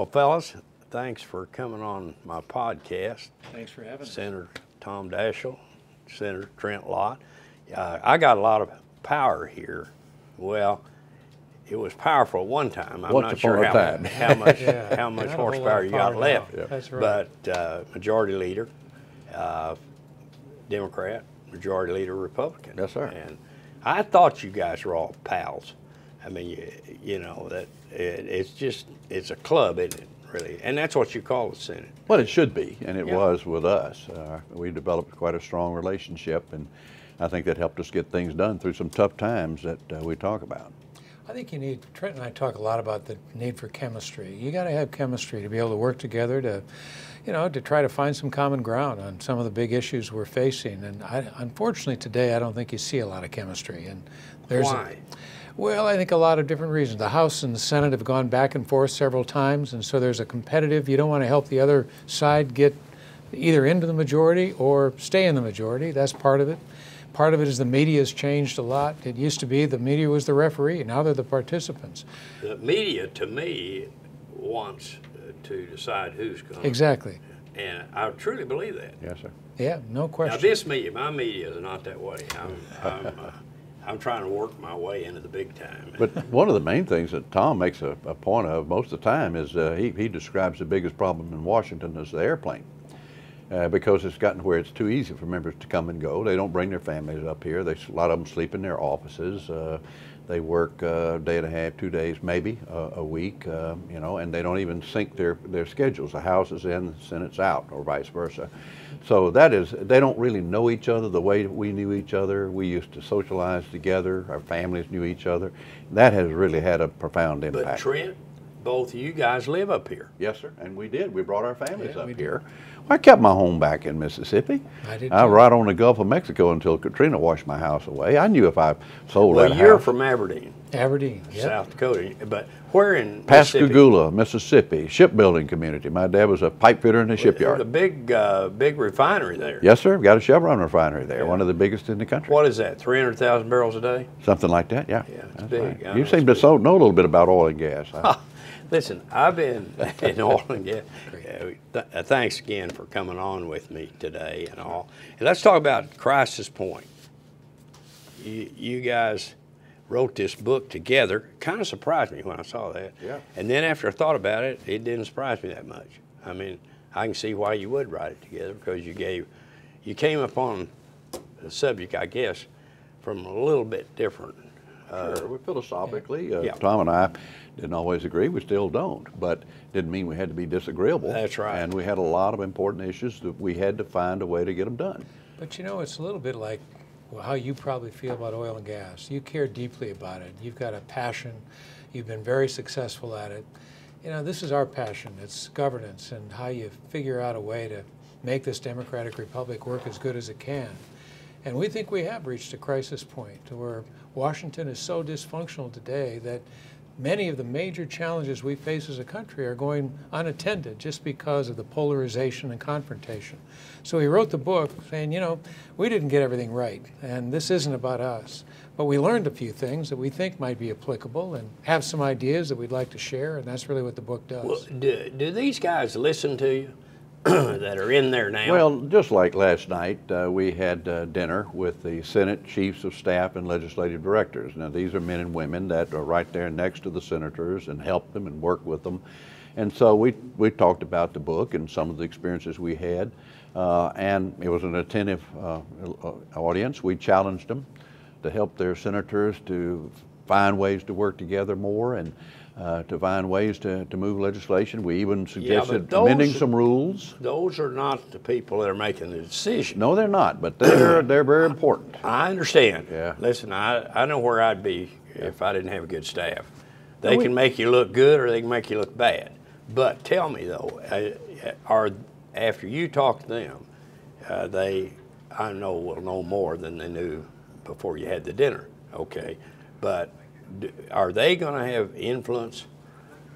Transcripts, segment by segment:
Well, fellas, thanks for coming on my podcast. Thanks for having us. Senator Tom Daschle, Senator Trent Lott. I got a lot of power here. Well, it was powerful at one time. I'm not sure how much how much horsepower you got left. Yeah. That's right. But Majority Leader, Democrat, Majority Leader Republican. Yes, sir. And I thought you guys were all pals. I mean, you know that it's a club, isn't it? Really, and that's what you call the Senate. Well, it should be, and it was with us. We developed quite a strong relationship, and I think that helped us get things done through some tough times that we talk about. I think you need, Trent and I talk a lot about the need for chemistry. You got to have chemistry to be able to work together to, you know, to try to find some common ground on some of the big issues we're facing. And unfortunately today, I don't think you see a lot of chemistry. And Why? Well, I think a lot of different reasons. The House and the Senate have gone back and forth several times, and so there's a competitive, you don't want to help the other side get either into the majority or stay in the majority. That's part of it. Part of it is the media has changed a lot. It used to be the media was the referee. Now they're the participants. The media, to me, wants to decide who's going. Exactly. And I truly believe that. Yes, sir. Yeah, no question. Now this media, my media is not that way. I'm trying to work my way into the big time. But one of the main things that Tom makes a point of most of the time is he describes the biggest problem in Washington as the airplane. Because it's gotten where it's too easy for members to come and go. They don't bring their families up here. A lot of them sleep in their offices. They work a day and a half, 2 days, maybe a week, you know, and they don't even sync their schedules. The House is in, the Senate's out, or vice versa. So that is, they don't really know each other the way we knew each other. We used to socialize together. Our families knew each other. That has really had a profound impact. But Trent, both of you guys live up here. Yes, sir, and we did. We brought our families up here. Well, I kept my home back in Mississippi. I did I too. was right on the Gulf of Mexico until Katrina washed my house away. I knew if I sold that Well, you're house. from Aberdeen, Aberdeen, yep. South Dakota, but where in Mississippi? Pascagoula, Mississippi, shipbuilding community. My dad was a pipe fitter in the shipyard. There's a big refinery there. Yes, sir. Got a Chevron refinery there, one of the biggest in the country. What is that, 300,000 barrels a day? Something like that, yeah. Yeah, it's That's big. right. You seem to know a little bit about oil and gas. Listen, I've been in oil and gas. Thanks again for coming on with me today and all. And let's talk about Crisis Point. You guys wrote this book together. Kind of surprised me when I saw that. Yeah. And then after I thought about it, it didn't surprise me that much. I mean, I can see why you would write it together because you came upon the subject, I guess, from a little bit different. Sure, philosophically, yeah. Tom and I didn't always agree. We still don't, but didn't mean we had to be disagreeable. That's right. And we had a lot of important issues that we had to find a way to get them done. But you know, it's a little bit like how you probably feel about oil and gas. You care deeply about it. You've got a passion. You've been very successful at it. You know, this is our passion. It's governance and how you figure out a way to make this democratic republic work as good as it can. And we think we have reached a crisis point where Washington is so dysfunctional today that many of the major challenges we face as a country are going unattended just because of the polarization and confrontation. So he wrote the book saying, you know, we didn't get everything right, and this isn't about us. But we learned a few things that we think might be applicable and have some ideas that we'd like to share, and that's really what the book does. Well, do these guys listen to you that are in there now? Well, just like last night, we had dinner with the Senate Chiefs of Staff and Legislative Directors. Now, these are men and women that are right there next to the senators and help them and work with them. And so we talked about the book and some of the experiences we had. And it was an attentive audience. We challenged them to help their senators to find ways to work together more and to find ways to move legislation. We even suggested amending some rules. Those are not the people that are making the decision. No, they're not, but they're very important. I understand. Yeah. Listen, I know where I'd be if I didn't have a good staff. They can make you look good or they can make you look bad. But tell me though, after you talk to them, I know will know more than they knew before you had the dinner. Okay, but are they going to have influence?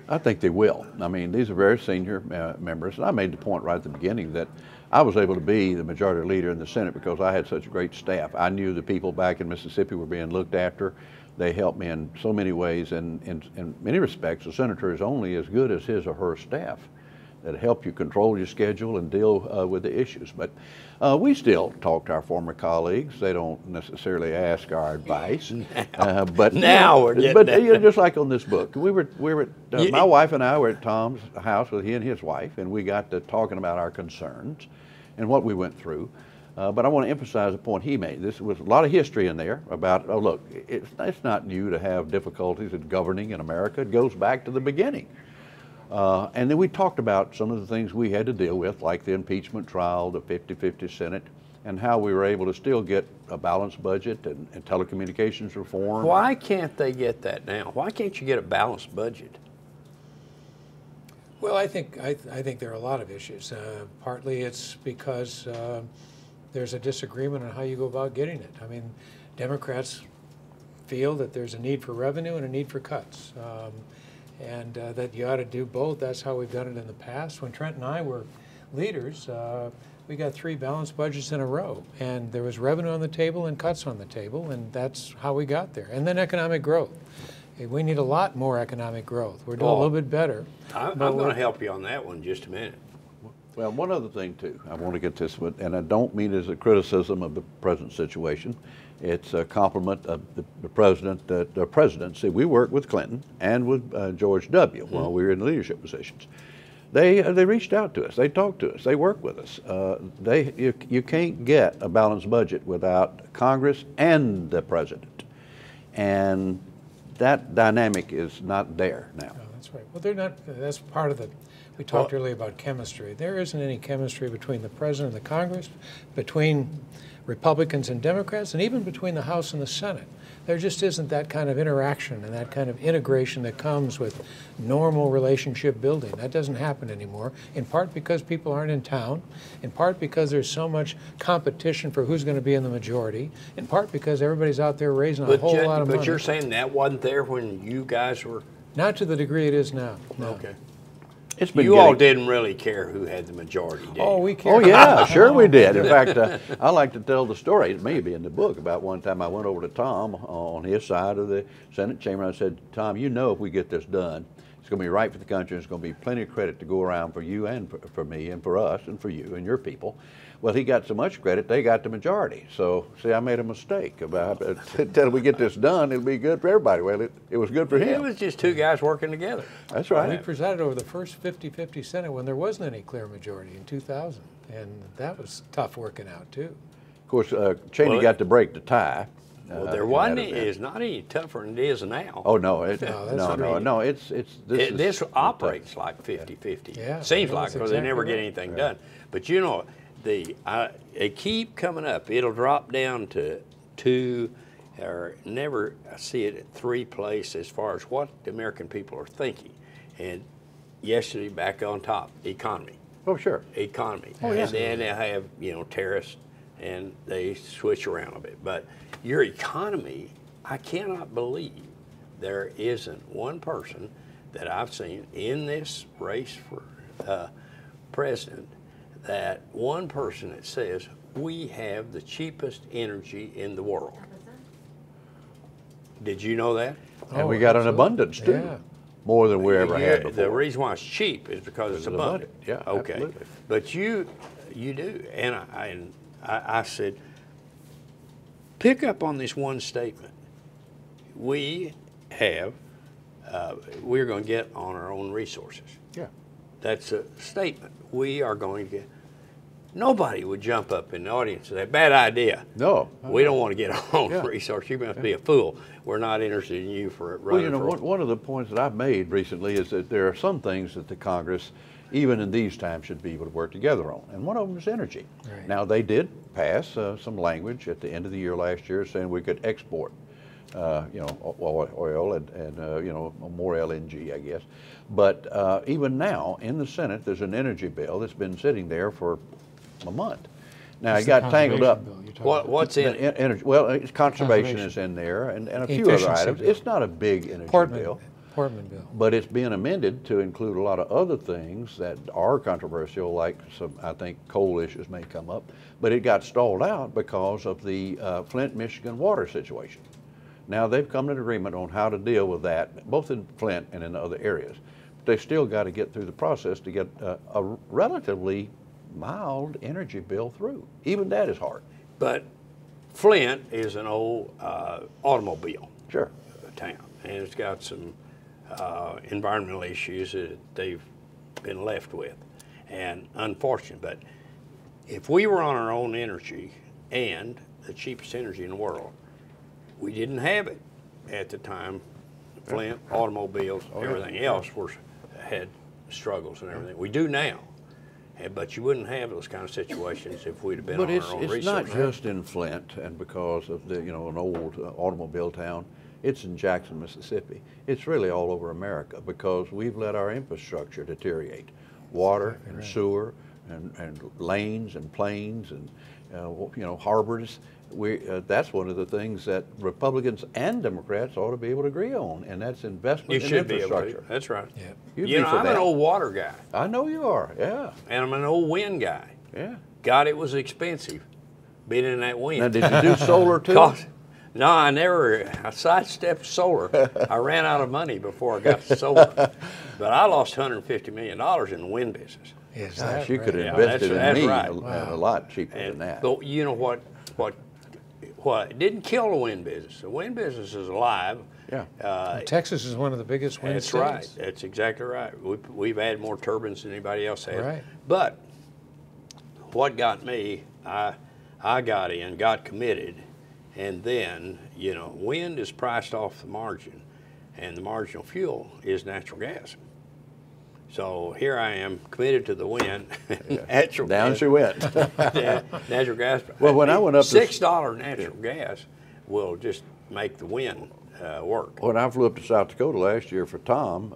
I think they will. I mean, these are very senior members. And I made the point right at the beginning that I was able to be the majority leader in the Senate because I had such a great staff. I knew the people back in Mississippi were being looked after. They help me in so many ways, and in many respects, a senator is only as good as his or her staff that help you control your schedule and deal with the issues. But we still talk to our former colleagues. They don't necessarily ask our advice. But now we're getting but there. you know, just like on this book, we were my wife and I were at Tom's house with he and his wife, and we got to talking about our concerns and what we went through. But I want to emphasize a point he made. This was a lot of history in there about, oh, look, it's not new to have difficulties in governing in America. It goes back to the beginning. And then we talked about some of the things we had to deal with, like the impeachment trial, the 50-50 Senate, and how we were able to still get a balanced budget and telecommunications reform. Why can't they get that now? Why can't you get a balanced budget? Well, I think there are a lot of issues. Partly it's because there's a disagreement on how you go about getting it. I mean, Democrats feel that there's a need for revenue and a need for cuts, and that you ought to do both. That's how we've done it in the past. When Trent and I were leaders, we got 3 balanced budgets in a row, and there was revenue on the table and cuts on the table, and that's how we got there. And then economic growth. We need a lot more economic growth. We're doing a little bit better. I'm going to help you on that one in just a minute. Well, one other thing, too, I want to get this one, and I don't mean it as a criticism of the present situation. It's a compliment of the president. The presidency, we worked with Clinton and with George W. while we were in leadership positions. They reached out to us. They talked to us. They worked with us. You can't get a balanced budget without Congress and the president. And that dynamic is not there now. Oh, that's right. Well, they're not. That's part of the. We talked earlier about chemistry. There isn't any chemistry between the president and the Congress, between Republicans and Democrats, and even between the House and the Senate. There just isn't that kind of interaction and that kind of integration that comes with normal relationship building. That doesn't happen anymore, in part because people aren't in town, in part because there's so much competition for who's going to be in the majority, in part because everybody's out there raising a whole lot of money. But you're saying that wasn't there when you guys were? Not to the degree it is now. No. Okay. It's been You all didn't really care who had the majority, did you? Oh, we care. Oh, yeah, sure we did. In fact, I like to tell the story, it may be in the book, about one time I went over to Tom on his side of the Senate chamber, and I said, Tom, you know if we get this done, it's going to be right for the country, and it's going to be plenty of credit to go around for you and for me and for us and for you and your people. Well, he got so much credit, they got the majority. So, see, I made a mistake about until we get this done, it'll be good for everybody. Well, it was good for him. It was just 2 guys working together. That's right. We presided over the first 50-50 Senate when there wasn't any clear majority in 2000, and that was tough working out, too. Of course, Cheney got to break the tie. Well, there wasn't. It's not any tougher than it is now. Oh no! No! This operates like 50-50. Yeah, Seems like because they never get right. anything done. But you know, they keep coming up. It'll drop down to 2, or never. I see it at 3 places as far as what the American people are thinking. And yesterday, back on top, economy. Oh sure. Economy. Oh yeah. And then they have tariffs, and they switch around a bit, but. Your economy, I cannot believe there isn't one person that I've seen in this race for president, that one person that says we have the cheapest energy in the world. Did you know that? And we got an abundance too, more than we ever had before. The reason why it's cheap is because it's abundant. Yeah, okay. Absolutely. But you do, and I said, pick up on this one statement. We have, we're going to get on our own resources. Yeah. That's a statement. We are going to get, nobody would jump up in the audience and say, bad idea. No. We don't want to get our own resources. You must be a fool. We're not interested in you for running for one of the points that I've made recently is that there are some things that the Congress, even in these times, should be able to work together on. And one of them is energy. Right. Now, they did pass some language at the end of the year last year saying we could export, oil and more LNG, I guess. But even now, in the Senate, there's an energy bill that's been sitting there for a month. Now, it got tangled up. What's in it? Energy, well, conservation is in there and a few other items. Bill. It's not a big energy bill. Portman bill. But it's being amended to include a lot of other things that are controversial, like some, I think, coal issues may come up. But it got stalled out because of the Flint, Michigan water situation. Now they've come to an agreement on how to deal with that, both in Flint and in other areas. But they still got to get through the process to get a relatively mild energy bill through. Even that is hard. But Flint is an old automobile town, and it's got some environmental issues that they've been left with, and unfortunate. But if we were on our own energy and the cheapest energy in the world, we didn't have it at the time. Flint, automobiles, everything else had struggles and everything. We do now. But you wouldn't have those kind of situations if we'd have been on our own resources. But it's not just in Flint, and because of the, an old automobile town. It's in Jackson, Mississippi. It's really all over America because we've let our infrastructure deteriorate. Water and sewer and lanes and planes and harbors. That's one of the things that Republicans and Democrats ought to be able to agree on, and that's investment in infrastructure. That's right. Yeah. I'm an old water guy. I know you are, yeah. And I'm an old wind guy. Yeah. God, it was expensive being in that wind. Now, did you do solar too? No, I sidestepped solar. I ran out of money before I got to solar. But I lost $150 million in the wind business. Is Gosh, that you right? could have invested in me right. a lot cheaper than that. But you know what it didn't kill the wind business. The wind business is alive. Yeah. Texas is one of the biggest wind states. That's right. That's exactly right. We've added more turbines than anybody else has. Right. But what got me, I got in, got committed, and then, wind is priced off the margin, and the marginal fuel is natural gas. So here I am, committed to the wind. Natural Down gas. she went. Natural gas. Well, when I went up to $6 natural gas will just make the wind work. When I flew up to South Dakota last year for Tom,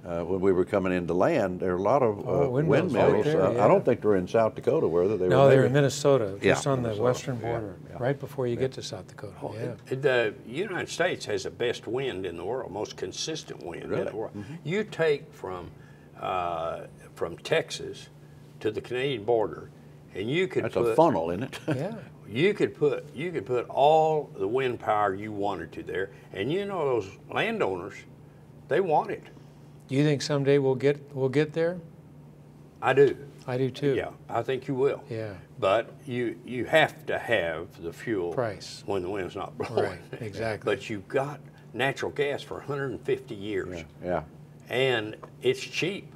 when we were coming into land, there are a lot of windmills. Right there, yeah. I don't think they're in South Dakota, were they? No, they're in Minnesota, just on the Minnesota. western border, right before you get to South Dakota. The United States has the best wind in the world, most consistent wind in the world. Mm-hmm. You take from Texas to the Canadian border, and you could That's a funnel, isn't it? Yeah. You could put all the wind power you wanted to there, and those landowners, they want it. Do you think someday we'll get there? I do. I do too. Yeah, I think you will. Yeah. But you have to have the fuel price when the wind's not blowing. Right, exactly. But you've got natural gas for 150 years. Yeah. And it's cheap.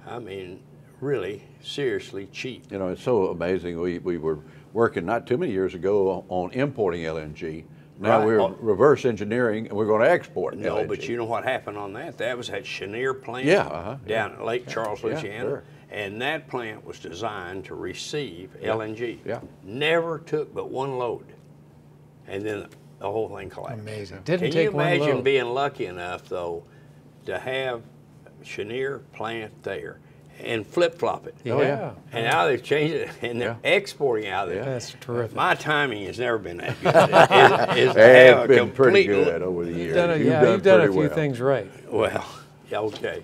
I mean, really, seriously cheap. It's so amazing. We were working not too many years ago on importing LNG. Now we're reverse engineering, and we're going to export LNG. No, but you know what happened on that? That was at Cheniere plant down at Lake Charles, Louisiana. Yeah, sure. And that plant was designed to receive LNG. Yeah. Never took but one load. And then the whole thing collapsed. Amazing. Can you imagine being lucky enough, though, to have Cheniere plant there and flip-flop it? Yeah. And now they've changed it, and they're exporting out of there. That's terrific. My timing has never been that good. It's been pretty good over the years. You've done a few things right. Well, yeah, okay.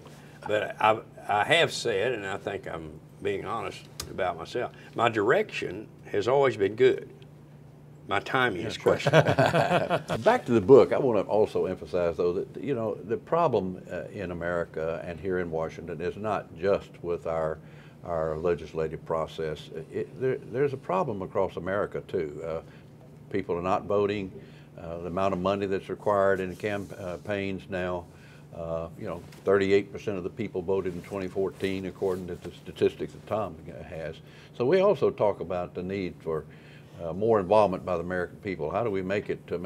But I have said, and I think I'm being honest about myself, my direction has always been good. My timing is questionable. Back to the book, I want to also emphasize, though, that the problem in America and here in Washington is not just with our legislative process. There's a problem across America too. People are not voting. The amount of money that's required in campaigns now. 38% of the people voted in 2014, according to the statistics that Tom has. So we also talk about the need for more involvement by the American people. How do we make it to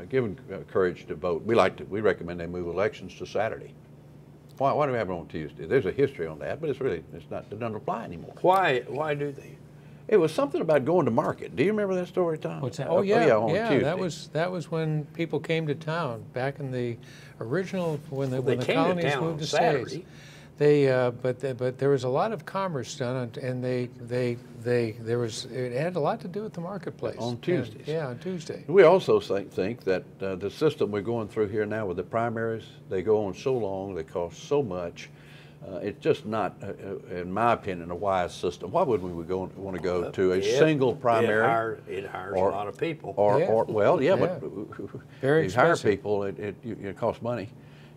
give them courage to vote? We recommend they move elections to Saturday. Why do we have it on Tuesday? There's a history on that, but it doesn't apply anymore. Why do they? It was something about going to market. Do you remember that story, Tom? What's that? Oh yeah, on Tuesday. that was when people came to town back in the original when the colonies moved to states. But there was a lot of commerce done, and it had a lot to do with the marketplace on Tuesdays. On Tuesday. We also think that the system we're going through here now with the primaries, they go on so long, they cost so much. It's just not, in my opinion, a wise system. Why would we want to go to a single primary? It hires a lot of people. Well, yeah, but very you hire expensive. people, it costs money.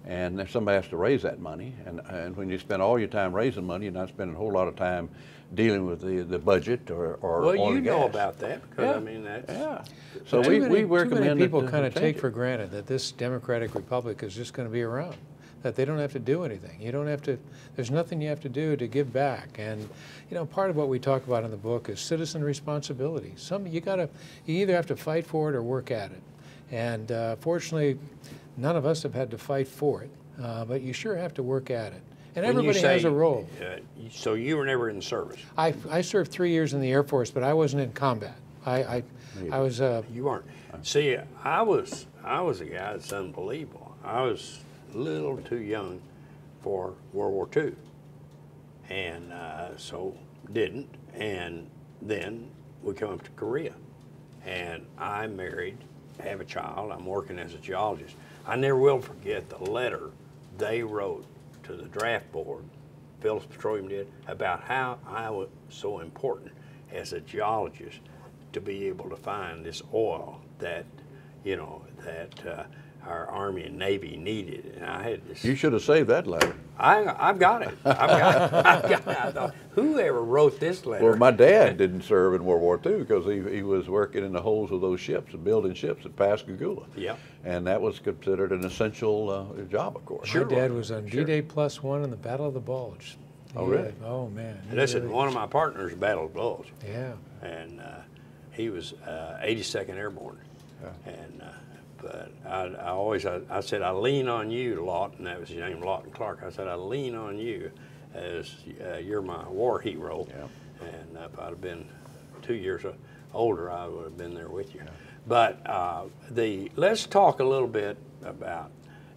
And if somebody has to raise that money, and when you spend all your time raising money, you're not spending a whole lot of time dealing with the budget or well, oil you and know gas. about that because I mean that's So too many recommend people that kind of change take it. for granted that this Democratic Republic is just going to be around, that they don't have to do anything. You don't have to. There's nothing you have to do to give back. And you know, part of what we talk about in the book is citizen responsibility. You either have to fight for it or work at it. And fortunately, none of us have had to fight for it, but you sure have to work at it. And everybody has a role. So you were never in service. I served 3 years in the Air Force, but I wasn't in combat. I was. You weren't. See, I was a guy that's unbelievable. I was a little too young for World War II, and so didn't. And then we come up to Korea, and I married, have a child. I'm working as a geologist. I never will forget the letter they wrote to the draft board, Phillips Petroleum did, about how I was so important as a geologist to be able to find this oil that, you know, that our Army and Navy needed. And I had this. You should have saved that letter. I've got it. I thought, whoever wrote this letter? Well, my dad didn't serve in World War II because he was working in the holds of those ships and building ships at Pascagoula. Yeah. And that was considered an essential job, of course. My dad was on D-Day +1 in the Battle of the Bulge. Oh, really? Oh, man. Listen, one of my partners battled Bulge. Yeah. And he was 82nd Airborne. Yeah. And but I said, I lean on you, Lott, and that was his name, Lott and Clark. I said, I lean on you as you're my war hero. Yeah. And if I'd have been 2 years older, I would have been there with you. Yeah. But let's talk a little bit about,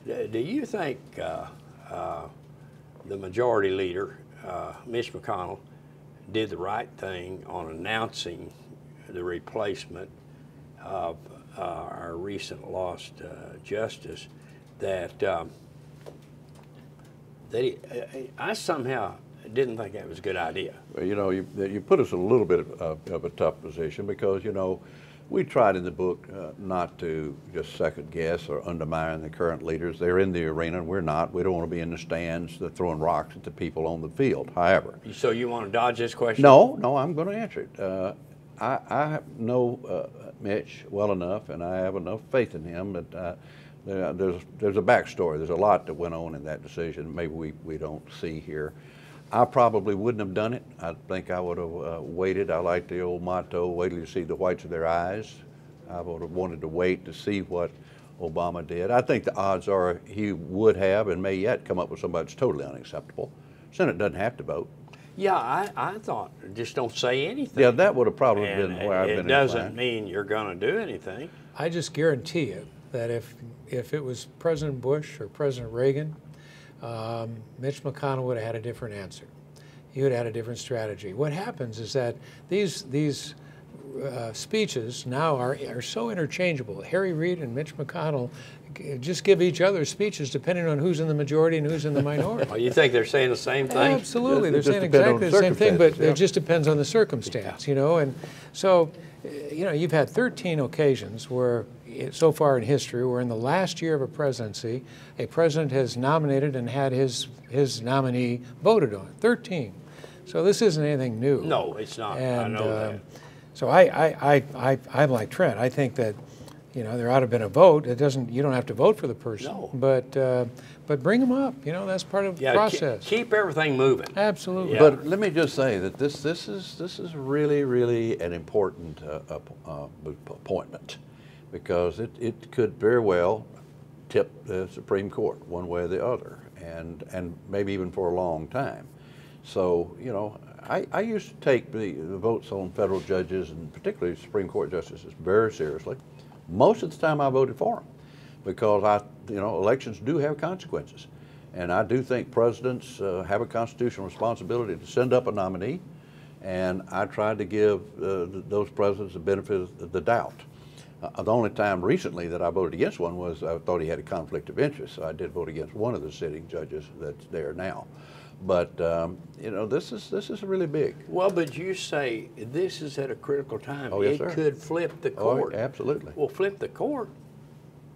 do you think the majority leader, Mitch McConnell, did the right thing on announcing the replacement of our recent lost justice? I somehow didn't think that was a good idea. Well, you know, you put us in a little bit of a tough position because, you know, we tried in the book not to just second guess or undermine the current leaders. They're in the arena, and we're not. We don't want to be in the stands throwing rocks at the people on the field. However. So you want to dodge this question? No, I'm going to answer it. I know Mitch well enough, and I have enough faith in him that there's a backstory. There's a lot that went on in that decision maybe we don't see here. I probably wouldn't have done it. I think I would have waited. I like the old motto, wait till you see the whites of their eyes. I would have wanted to wait to see what Obama did. I think the odds are he would have and may yet come up with somebody that's totally unacceptable. Senate doesn't have to vote. Yeah, I thought just don't say anything. Yeah, that would have probably been where I've been inclined. It doesn't inclined. mean you're going to do anything. I just guarantee you that if it was President Bush or President Reagan, Mitch McConnell would have had a different answer. He would have had a different strategy. What happens is that these speeches now are so interchangeable. Harry Reid and Mitch McConnell just give each other speeches depending on who's in the majority and who's in the minority. Well, you think they're saying the same thing? Absolutely, they're It just saying depends on exactly the the same thing, but circumstance, it just depends on the circumstance, you know. And so, you know, you've had 13 occasions where, so far in history, where in the last year of a presidency, a president has nominated and had his nominee voted on. 13. So this isn't anything new. No, it's not. And, I know that. So I'm like Trent. I think that, you know, there ought to have been a vote. You don't have to vote for the person. No. But bring them up. You know, that's part of the process. Keep everything moving. Absolutely. Yeah. But let me just say that this is really an important appointment, because it could very well tip the Supreme Court one way or the other, and maybe even for a long time. So, you know, I used to take the votes on federal judges and particularly Supreme Court justices very seriously. Most of the time I voted for them because elections do have consequences. And I do think presidents have a constitutional responsibility to send up a nominee, and I tried to give those presidents the benefit of the doubt. The only time recently that I voted against one was I thought he had a conflict of interest, so I did vote against one of the sitting judges that's there now. But you know, this is really big. Well, but you say this is at a critical time. Oh, yes, it sir. could flip the court. Oh, absolutely. Well, flip the court.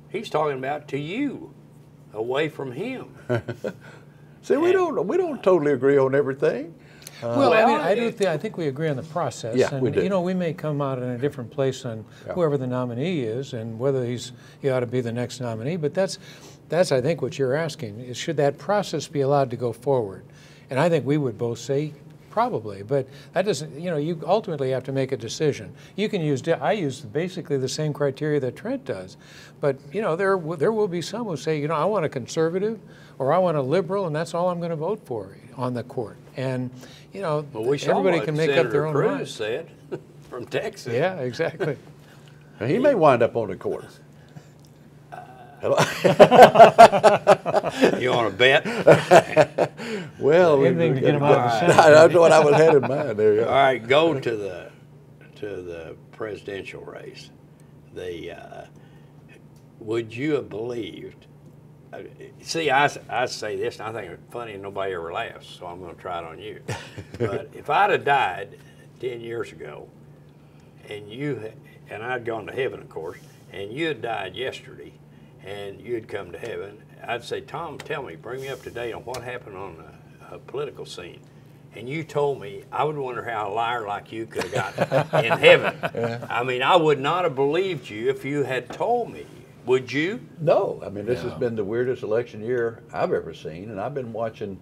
He's talking about to you, away from him. See, we don't totally agree on everything. Well, I mean, I think we agree on the process. Yeah, and, we do. You know, we may come out in a different place on whoever the nominee is and whether he ought to be the next nominee. But that's I think what you're asking is, should that process be allowed to go forward? And I think we would both say probably. But that doesn't. You know, you ultimately have to make a decision. You can use. I use basically the same criteria that Trent does. But you know, there will be some who say, you know, I want a conservative or I want a liberal, and that's all I'm going to vote for on the court. And you know, everybody can make up their own mind. Cruz said from Texas. Yeah, exactly. He may wind up on the court. You want to bet? Well, Anything to get him out of the Senate. That's what I was had in mind. There you go. All right, go to the presidential race. Would you have believed? See, I say this, and I think it's funny, and nobody ever laughs, so I'm going to try it on you. But if I'd have died 10 years ago, and I'd gone to heaven, of course, and you had died yesterday, and you'd come to heaven, I'd say, Tom, tell me, bring me up to date on what happened on a political scene. And you told me, I would wonder how a liar like you could have got in heaven. Yeah. I mean, I would not have believed you if you had told me. Would you? No. I mean, this has been the weirdest election year I've ever seen, and I've been watching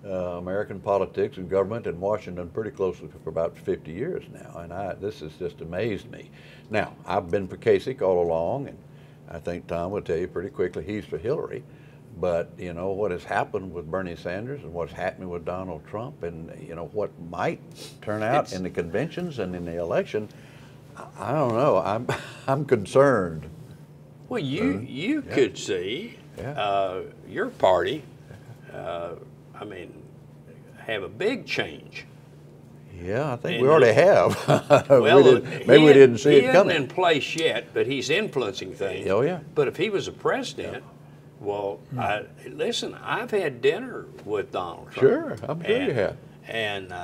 American politics and government in Washington pretty closely for about 50 years now, and this has just amazed me. Now, I've been for Kasich all along, and I think Tom will tell you pretty quickly he's for Hillary. But, you know, what has happened with Bernie Sanders and what's happening with Donald Trump and, you know, what might turn out in the conventions and in the election, I don't know. I'm concerned. Well, you could see your party, I mean, have a big change. Yeah, I think we already have. Well, maybe we didn't see it coming. He isn't in place yet, but he's influencing things. Oh, yeah. But if he was a president, well, listen, I've had dinner with Donald Trump. Sure, I'm sure you have. And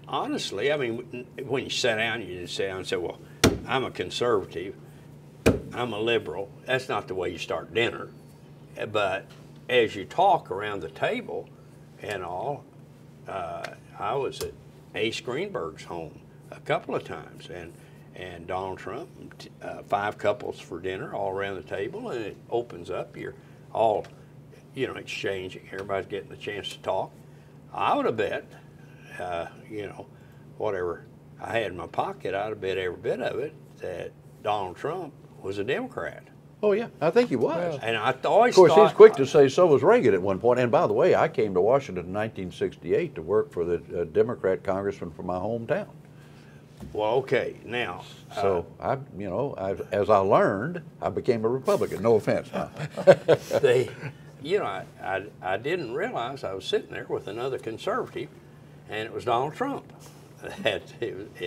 honestly, I mean, when you sit down, you just sit down and say, well, I'm a conservative, I'm a liberal. That's not the way you start dinner. But as you talk around the table and all, I was at Ace Greenberg's home a couple of times, and Donald Trump, 5 couples for dinner all around the table, and it opens up. You're all, you know, exchanging. Everybody's getting a chance to talk. I would have bet, you know, whatever I had in my pocket, I'd have bet every bit of it that Donald Trump was a Democrat. Oh, yeah, I think he was. And I always thought... Of course, he's quick to say so was Reagan at one point. And by the way, I came to Washington in 1968 to work for the Democrat congressman from my hometown. Well, okay, now... So, as I learned, I became a Republican. No offense. Huh? You know, I didn't realize I was sitting there with another conservative, and it was Donald Trump.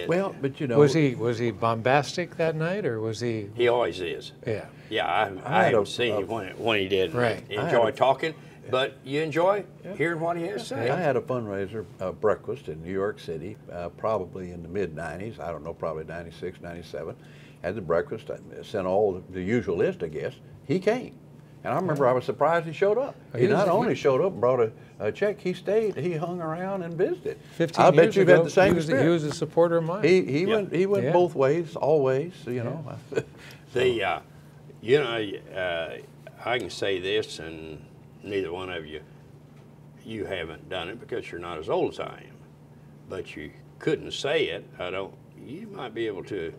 Well, but you know, was he bombastic that night, or was he? He always is. Yeah. Yeah, I haven't seen him when he did. Right. Enjoy talking, but you enjoy hearing what he has to say. I had a fundraiser breakfast in New York City, probably in the mid '90s. I don't know, probably '96, '97. Had the breakfast. I sent all the usual list, I guess. He came. And I remember I was surprised he showed up. He not only showed up and brought a check, he stayed, he hung around and visited. 15 I bet years you've ago, had the same he experience. was a supporter of mine. He went both ways, always, you know. You know, I can say this, and neither one of you haven't done it because you're not as old as I am. But you couldn't say it. You might be able to,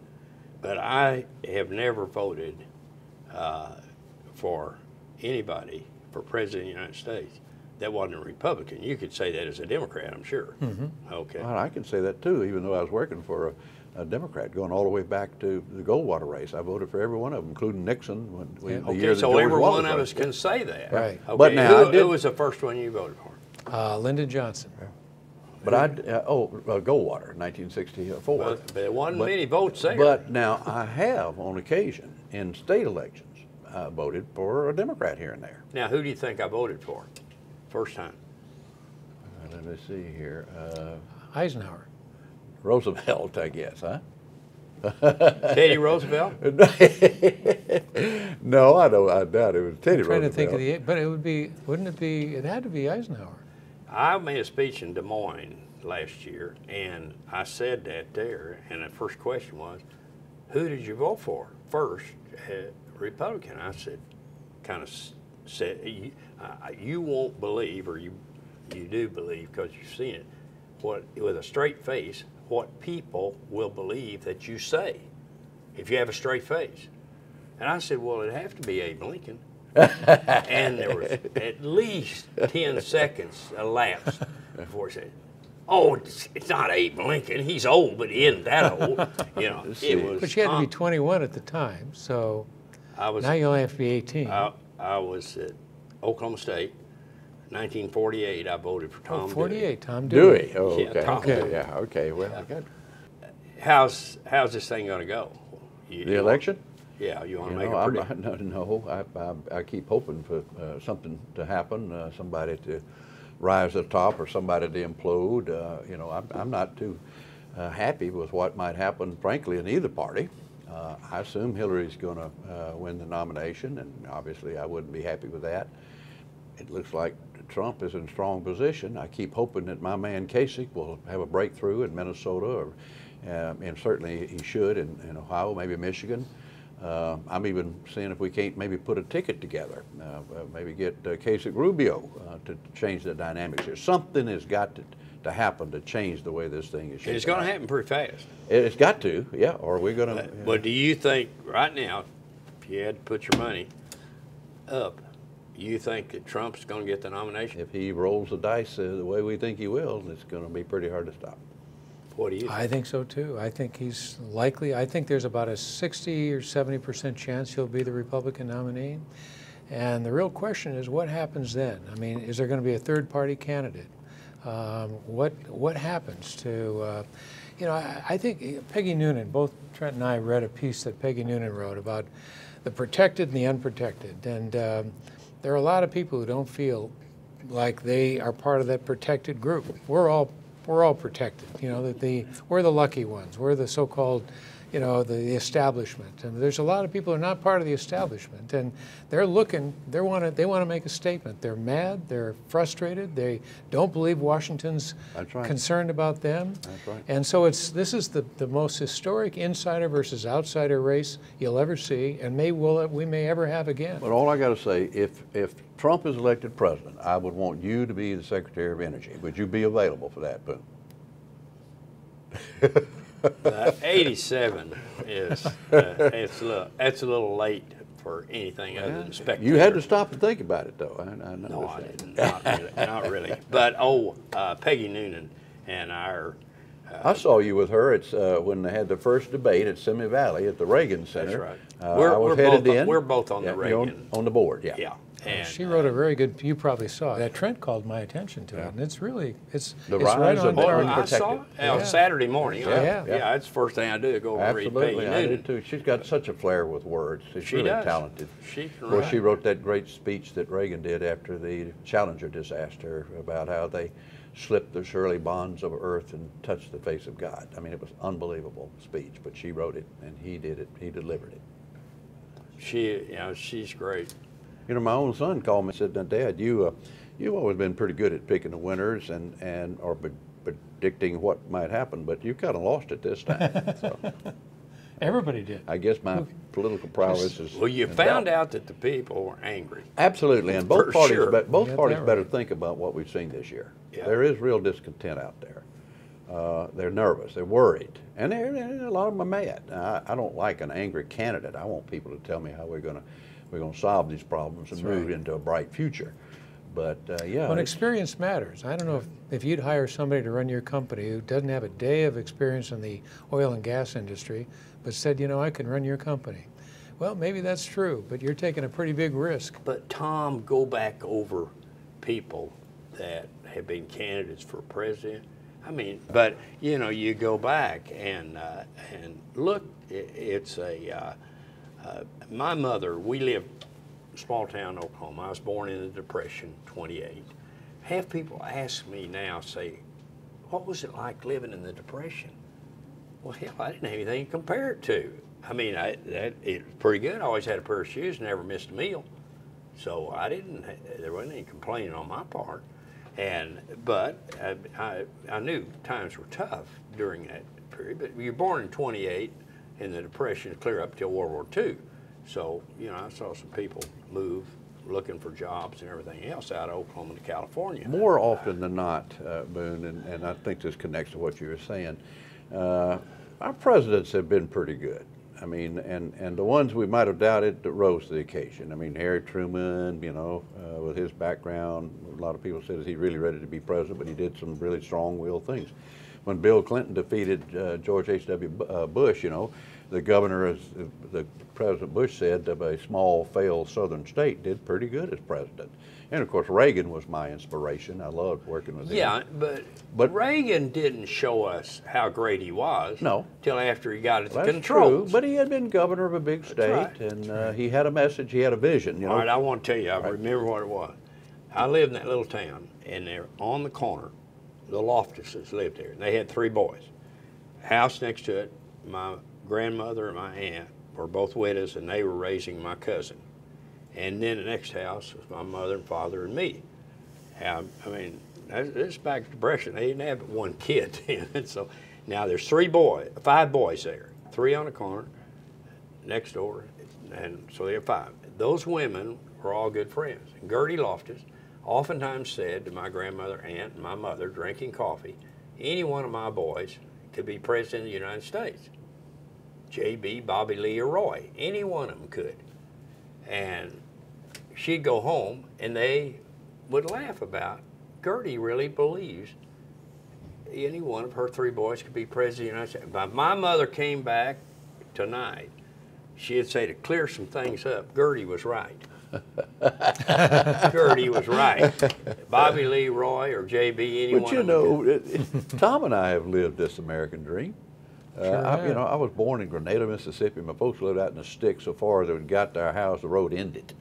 but I have never voted for anybody for president of the United States that wasn't a Republican. You could say that as a Democrat, I'm sure. Mm-hmm. Okay. Well, I can say that too, even though I was working for a Democrat, going all the way back to the Goldwater race. I voted for every one of them, including Nixon. The year that so George every Wallace one of us was. can say that. Right. Okay. But now who was the first one you voted for? Lyndon Johnson. But Goldwater, 1964. But there wasn't many votes there. But now I have, on occasion, in state elections, voted for a Democrat here and there. Now, who do you think I voted for first time? Let me see here. Eisenhower. Roosevelt, I guess, huh? Teddy Roosevelt? No, I don't. I doubt it was Teddy I'm trying Roosevelt. to think of the, but it would be, wouldn't it be? It had to be Eisenhower. I made a speech in Des Moines last year, and I said that there, and the first question was, who did you vote for? First, Republican. I said, kind of said, you won't believe, or you do believe because you've seen it, what, with a straight face, what people will believe that you say if you have a straight face. And I said, well, it'd have to be Abe Lincoln. And there was at least 10 seconds elapsed before he said, oh, it's not Abe Lincoln. He's old, but he isn't that old. You know, it was. But you had to be 21 at the time, so now you only have to be 18. I was at Oklahoma State. 1948, I voted for Tom. 48, Tom Dewey. Dewey. Oh, Yeah, okay. Tom Okay. Dewey. Yeah. Okay. Well, good. How's this thing going to go? The election? Yeah, you want to You make know, a prediction? no. I keep hoping for something to happen, somebody to rise to the top, or somebody to implode. You know, I'm not too happy with what might happen, frankly, in either party. I assume Hillary's going to win the nomination, and obviously I wouldn't be happy with that. It looks like Trump is in strong position. I keep hoping that my man Kasich will have a breakthrough in Minnesota, or, and certainly he should in Ohio, maybe Michigan. I'm even seeing if we can't maybe put a ticket together, maybe get Kasich Rubio to change the dynamics here. Something has got to happen to change the way this thing is shaping. It's going to happen pretty fast. It's got to, yeah, or we're going to. But do you think right now, if you had to put your money up, you think that Trump's going to get the nomination? If he rolls the dice the way we think he will, it's going to be pretty hard to stop. What do you think? I think so too. I think he's likely. I think there's about a 60 or 70% chance he'll be the Republican nominee. And the real question is, what happens then? I mean, is there going to be a third-party candidate? What happens to? You know, I think Peggy Noonan. Both Trent and I read a piece that Peggy Noonan wrote about the protected and the unprotected, and there are a lot of people who don't feel like they are part of that protected group. We're all protected. You know, that we're the lucky ones. We're the so-called, you know, the establishment. And there's a lot of people who are not part of the establishment, and they're looking. They want to make a statement. They're mad. They're frustrated. They don't believe Washington's concerned about them. That's right. And so this is the most historic insider versus outsider race you'll ever see, and we may ever have again. But all I got to say, if Trump is elected president, I would want you to be the Secretary of Energy. Would you be available for that, Boone? 87 is that's a little late for anything other than spectator. You had to stop and think about it, though. I know. No, I didn't. Not really. But Peggy Noonan and our. I saw you with her. It's when they had the first debate at Simi Valley at the Reagan Center. That's right. We're both on the Reagan. On the board, yeah. Yeah. And, she wrote a very good. You probably saw it. That Trent called my attention to it, and it's The rise rise right of on I saw it on Saturday morning. Yeah. That's the first thing I do. Go over and read Peggy Absolutely, I Noonan. did too. She's got such a flair with words. She's really does. talented. She can Of course, write. she wrote that great speech that Reagan did after the Challenger disaster about how they slipped the surely bonds of earth and touched the face of God. I mean, it was an unbelievable speech, but she wrote it and he did it. He delivered it. She's great. You know, my own son called me and said, "Now, Dad, you've always been pretty good at picking the winners and or predicting what might happen, but you kind of lost it this time." So Everybody did. I guess my political prowess is. Well, you found out that the people were angry. Absolutely, and both For parties, sure. both parties that better right. think about what we've seen this year. Yeah. There is real discontent out there. They're nervous, they're worried, and a lot of them are mad. I don't like an angry candidate. I want people to tell me how we're going to solve these problems and move into a bright future. But yeah, When experience matters. I don't know if you'd hire somebody to run your company who doesn't have a day of experience in the oil and gas industry, but said, you know, I can run your company. Well, maybe that's true, but you're taking a pretty big risk. But Tom, go back over people that have been candidates for president. I mean, but you know, you go back and look. It's my mother. We lived small town Oklahoma. I was born in the Depression, 28, half people ask me now, say, what was it like living in the Depression? Well, hell, I didn't have anything to compare it to. I mean, it was pretty good. I always had a pair of shoes, never missed a meal. So there wasn't any complaining on my part. But I knew times were tough during that period. But you're born in 28, and the Depression clear up till World War II. So, you know, I saw some people move looking for jobs and everything else out of Oklahoma to California. More often than not, Boone, and I think this connects to what you were saying, our presidents have been pretty good. I mean, and the ones we might have doubted that rose to the occasion. I mean, Harry Truman, you know, with his background, a lot of people said is he really ready to be president, but he did some really strong-willed things. When Bill Clinton defeated George H.W. Bush, you know, the governor, as the President Bush said, of a small, failed southern state, did pretty good as president. And of course, Reagan was my inspiration. I loved working with him. Yeah, but Reagan didn't show us how great he was. No. Till after he got at the That's controls. true, but he had been governor of a big state, right. and he had a message, he had a vision. You know? All right, I want to tell you, I remember what it was. I lived in that little town, and they're on the corner. The Loftuses lived there. They had 3 boys. House next to it, my grandmother and my aunt were both widows, and they were raising my cousin. And then the next house was my mother and father and me. I mean, this is back to the Depression. They didn't have but 1 kid then. So now there's 5 boys there, 3 on the corner, next door, and so they have 5. Those women were all good friends. And Gertie Loftus oftentimes said to my grandmother, aunt, and my mother, drinking coffee, any one of my boys could be president of the United States. J.B., Bobby Lee, or Roy. Any one of them could. And she'd go home, and they would laugh about, Gertie really believes any one of her 3 boys could be president of the United States. But my mother came back tonight. She'd say, to clear some things up, Gertie was right. Gertie was right. Bobby Lee, Roy, or J.B., any one of them. But you know, Tom and I have lived this American dream. You know, I was born in Grenada, Mississippi. My folks lived out in the sticks so far that when we got to our house, the road ended.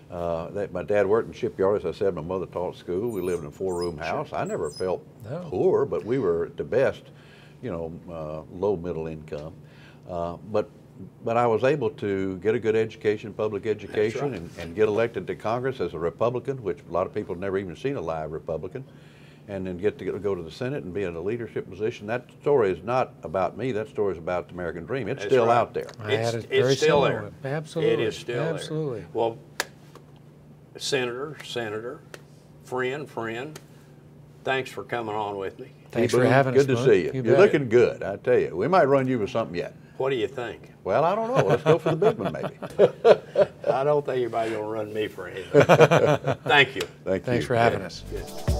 My dad worked in shipyard, as I said. My mother taught school. We lived in a 4-room house. I never felt poor, but we were at the best, you know, low middle income. But I was able to get a good education, public education, right. and get elected to Congress as a Republican, which a lot of people have never even seen a live Republican. And then get to go to the Senate and be in a leadership position. That story is not about me. That story is about the American dream. It's That's still right. out there. It's still there. Absolutely. It is still Absolutely. there. Well, senator, friend, thanks for coming on with me. Thanks Hey, for Boone, having us. Good to Boone. see you. You You're bet. looking good, I tell you. We might run you with something yet. What do you think? Well, I don't know. Let's go for the big one, maybe. I don't think anybody's going to run me for anything. Thank you. Thank you. Thanks for having us. Good.